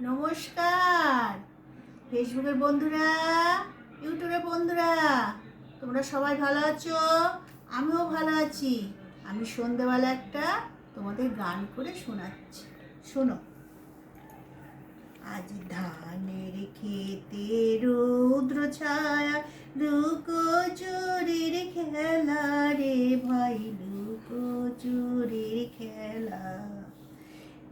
নমস্কার ফেসবুকের বন্ধুরা, ইউটিউবের বন্ধুরা, তোমরা সবাই ভালো আছো? আমিও ভালো আছি। আমি সন্ধ্যেবেলা একটা তোমাদের গান করে শোনাচ্ছি, শোনো। আজ ধানের খেতে রৌদ্র ছায়া, লুকো চুরির খেলা রে ভাই, লুকো চুরির খেলা।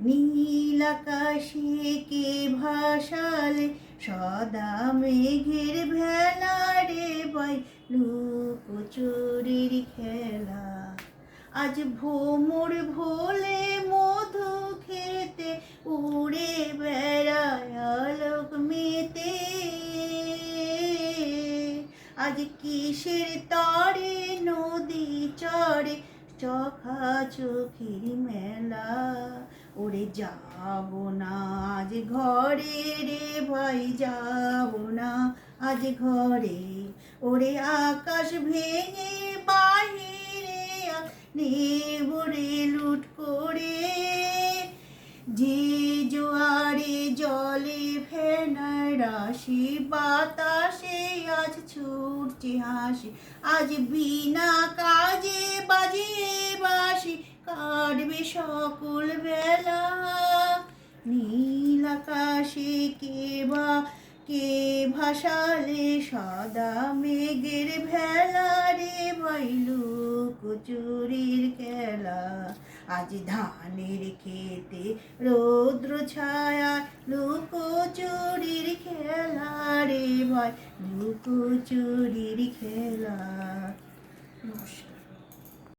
নীল আকাশে কে ভাসালে সদা মেঘের ভেলা রে ভাই, লুকোচুরির খেলা। আজ ভোমর ভোলে মধু খেতে উড়ে বেড়ায় আলোক মেতে। আজ কিসের তরে নদী চড়ে চোখা চোখের মেলা। ওরে যাব না আজ ঘরে রে ভাই, যাব না আজ ঘরে। ওরে আকাশ ভেঙে বাহিরে নেবরে লুট করে, যে জোয়ারে জলে ফেনার রাশি বাতাসে আজ ছুটছে হাসি। আজ বিনা কাজে বাজিয়ে বাসি কাটবে সকল বেলা। নীল আকাশে কে ভাসালে সদা মেঘের ভেলা রে ভাই, লুকোচুরির খেলা। আজ ধানের খেতে রৌদ্র ছায়া, লুকোচুরির খেলা রে ভাই, লুকোচুরির খেলা। নমস্কার।